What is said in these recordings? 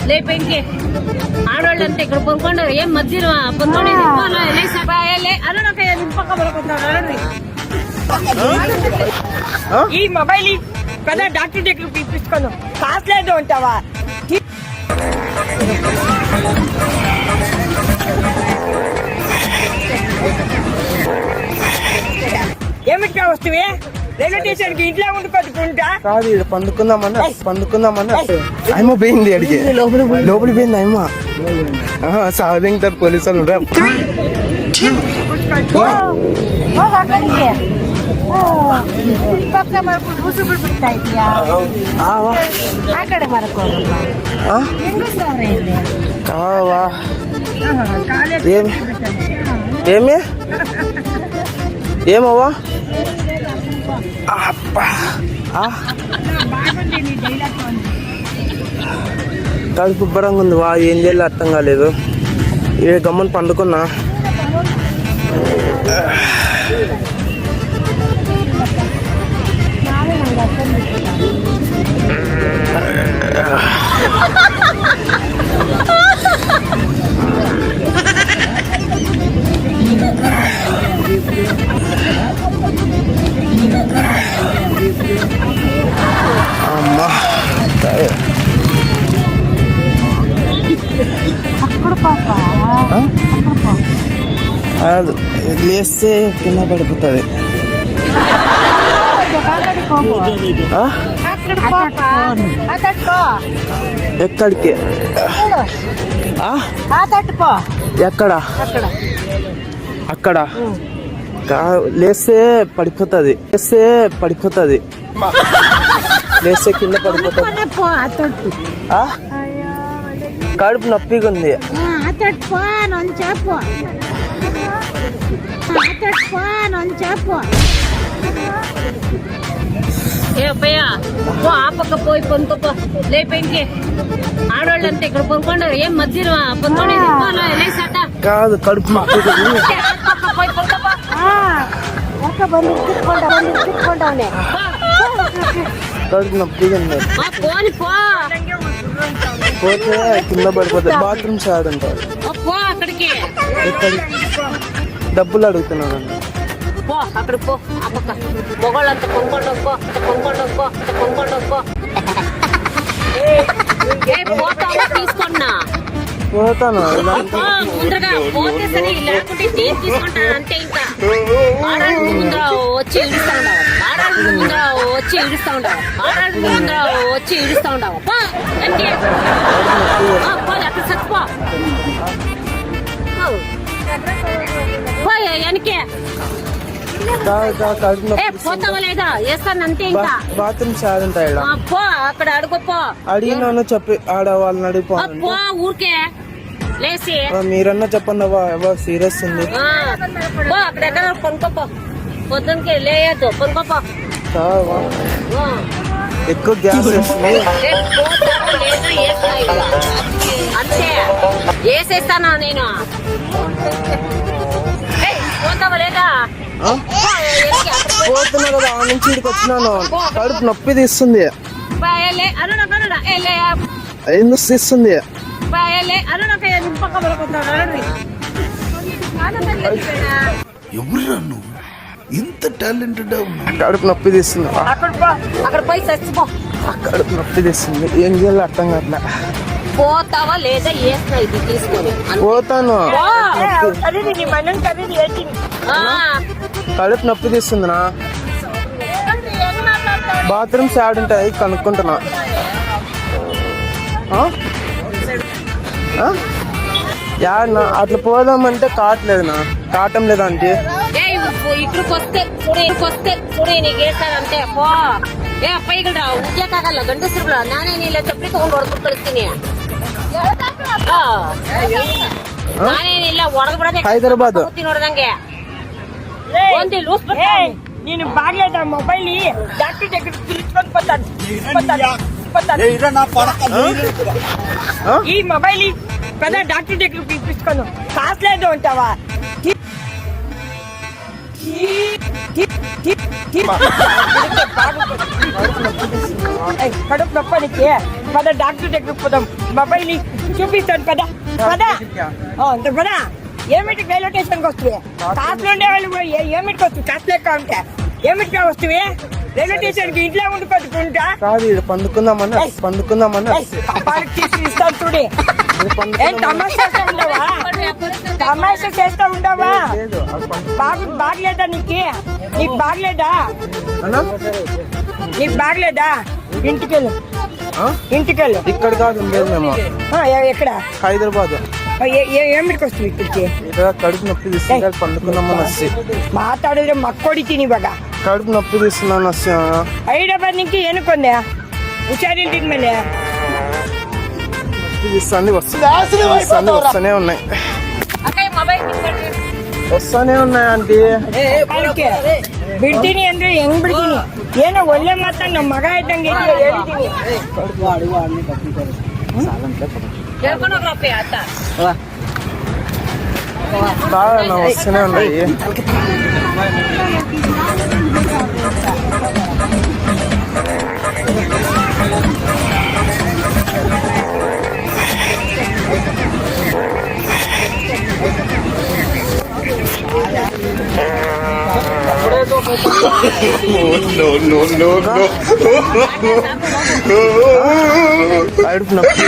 లేపెంకి ఆడవాళ్ళంతా ఇక్కడ పొందుకోండి ఏం మధ్య పొందుకోండి ఈ మొబైల్ కదా డాక్టర్ దగ్గర పిలిపించుకోను కాసు లేదు అంటావా ఏమిటి వస్తువే రైల్వే స్టేషన్ కి ఇంట్లో ఉండుకుంటా కాదు ఇది పండుకుందామన్నా అమ్మ పోయింది అడిగి లోపలి పోయింది అమ్మ సాధింగ్ పోలీసు వాళ్ళు ఏమి ఏమవ్వా కడుపు ఉబ్బరంగా ఉంది వా ఏం చేయాలి అర్థం కాలేదు ఏ గమ్మని పండుకున్నా అమ్మా లేస్తే కింద పడిపోతుంది ఎక్కడికి ఎక్కడ అక్కడ లేస్తే పడిపోతుంది లేస్తే కింద పడిపోతుంది కడుపు నొప్పిగా ఉంది ఏ అబ్బయ్యా ఆ పక్క పోయి పొందుకోపో లేపెంకి ఆడవాళ్ళంతా ఇక్కడ పొందుకోండి ఏం మధ్య పొందుకోండి కాదు కడుపు నొప్పిగా ఉంది పోయి పొందుకోపో కడుపు నొప్పిగా ఉంది పోని పోతే కింద పడిపోతుంది బాత్రూమ్ సైడ్ ఉంటారు అక్కడికి డబ్బులు అడుగుతున్నాను పో అక్కడ పో ఆ పక్క మొగోళ్ళంతా పొందుకోండి తీసుకున్నా పోతాను ముందరగా పోతే సరే లేకుంటే నేను తీసుకుంటాను అంతే ఇంకా ఆడాలి ముందర వచ్చి ఇడుస్తా ఉండవు అంతే అక్కడ చచ్చిపో వెనకే పోతావా లేదా వేస్తాను అంతే ఇంకా బాత్రూమ్ సైడ్ ఉంటాయి పో అక్కడ అడుగుపో అడిగినాను చెప్పి ఆడ వాళ్ళని అడిగిపో ఊరికే లేసి మీరన్నా చెప్పండి సీరియస్ ఉంది అక్కడ ఎక్కడ కొనుక్కోపో పొద్దునకి లేయద్దు కొనుక్కోపో ఎక్కువ గ్యాస్ అంతే వేసేస్తానా నేను పోతావా లేదా పోతున్నా కదా ఆ నుంచి ఇక్కడికి వచ్చినాను కడుపు నొప్పి తీస్తుంది ఎందుకు తీస్తుంది ఎవరురా నువ్వు ఇంత టాలెంటెడ్ కడుపు నొప్పి తీస్తుంది అక్కడ పోయి చచ్చిపో కడుపు నొప్పి తీస్తుంది ఏం చేయాలి అర్థం కావట్లే పోతావా లేదా వేస్తా ఇది తీసుకొని పోతాను కడుపు నొప్పి తీస్తుందినా బాత్రూమ్ సైడ్ ఉంటాయి కనుక్కుంటున్నా అట్లా పోదామంటే కావట్లేదునా కావటం లేదా అంటే ఇక్కడికి వస్తే చూడే నీకు వేస్తానంటే పో ఏ ಅಪ್ಪ ಈಗ ಉದ್ಯೋಗಲ್ಲ ಗಂಡಸರುಗಳು ನಾನೇ ಇಲ್ಲ ಚಪ್ಪಲಿ ತಗೊಂಡು ಹೊಡೆದು ಕಳಿಸ್ತೀನಿ ನಾನೇನಿಲ್ಲ ಹೊಡೆದು ಬಿಡೋದೆ ಹೈದರಾಬಾದ್ ನೋಡ್ದಂಗೆ ಒಂದು ಲೂಸ್ ನೀನು ಬಾಗ್ಲೇದ ಮೊಬೈಲ್ ಡಾಕ್ಟರ್ దగ్గర పిలుచుకొని పోతాను ఈ మొబైల్ కదా డాక్టర్ దగ్గర పిలుచుకోను కాసు లేదు అంటావా కడుపు నొప్పనికి పద డాక్టర్ దగ్గర పోదాం. మొబైల్ చూపిస్తాను పద పద. అంత పద. ఏమిటి రైల్వే స్టేషన్కి వస్తుంది? కాసులు ఉండే వాళ్ళు కూడా ఏమిటికి వస్తుంది? కాసు లెక్క ఉంటే ఏమిటిగా వస్తుంది? రైల్వే స్టేషన్కి ఇంట్లో ఉండిపోతుకుంటా కాదు, ఇక్కడ పండుకుందామన్నా ఇస్తాను చూడి. ఏం తమాషా చేస్తా ఉండవా? తమాషా చేస్తా ఉండవా? బాగలేదా నీకు? నీకు బాగలేదా? నీకు బాగలేదా? ఇంటికెళ్ళు. ఇక్కడ కాదు, మేము ఎక్కడ? హైదరాబాద్. ఏమిటికి వస్తుంది ఇక్కడికి? ఇక్కడ కడుపు నొప్పి తీస్తుంది, పండుకుందామని వస్తే మాట్లాడేది మక్కోడి తిని బాగా కడుపు నొప్పి తీస్తున్నాను వస్తా. హైదరాబాద్ నుంచి ఏనుకుందా? హుషారి మళ్ళీ వస్తానే ఉన్నాయి, వస్తానే ఉన్నాయి ఆಂಟಿ. ಬಿಡ್ತೀನಿ ಅಂದ್ರೆ ಹೆಂಗ್ ಬಿಡ್ತೀನಿ? ಏನೋ ಒಳ್ಳೆ ಮಾತ್ರ ನಮ್ಮ ಮಗ ಇದ್ದಂಗೆ ಹೇಳ್ತೀನಿ. వస్తూనే ఉన్నాయి. కడుపు నొప్పి.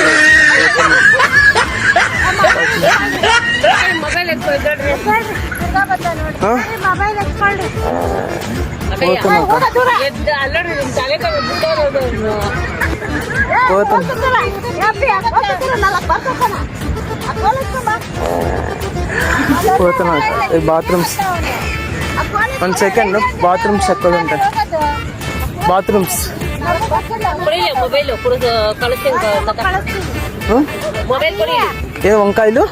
పోతున్నా బాత్రూమ్స్. 1 second, బాత్రూమ్స్ ఎక్కడ ఉంటాయి? బాత్రూమ్స్ ఏ వంకాయలు?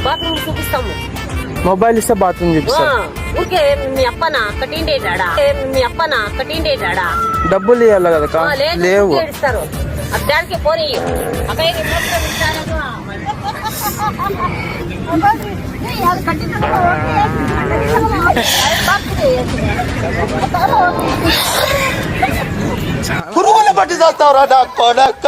బాత్రూమ్ చూపిస్తాము. మొబైల్ ఇస్తే బాత్రూమ్ చూపిస్తాను. ఊరికే మీ అప్పనా కట్టిండేటాడా? డబ్బులు ఇవ్వాలి కదా? లేవు. ఇస్తారు దానికి పోనీ పురుగులు పట్టి చేస్తావురా నా కొడక.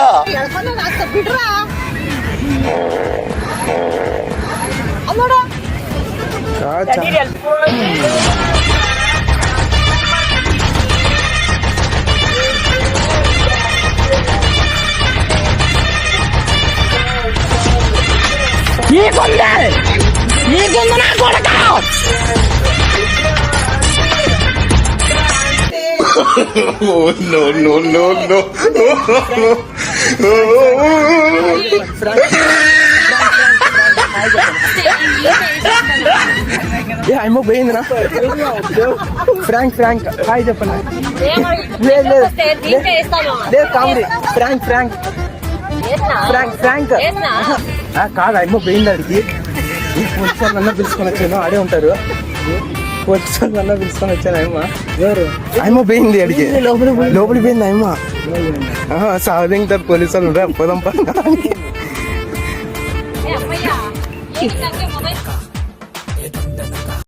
ఏమో పోయిందిరా. ఫ్రాంక్ హాయ్ చెప్పండి. లేదు కామెడీ. ఫ్రాంక్ కాదు, ఏమో పోయింది. అడిగి పోలీసు వాళ్ళన్నా పిలుచుకొని వచ్చాను, ఆడే ఉంటారు. పోలీసు వాళ్ళన్నా పిలుచుకొని వచ్చాను. ఏమో పోయింది. అడిగి లోపలికి పోయింది. ఏమో సాధించారు పోలీసు వాళ్ళు. పోదాం.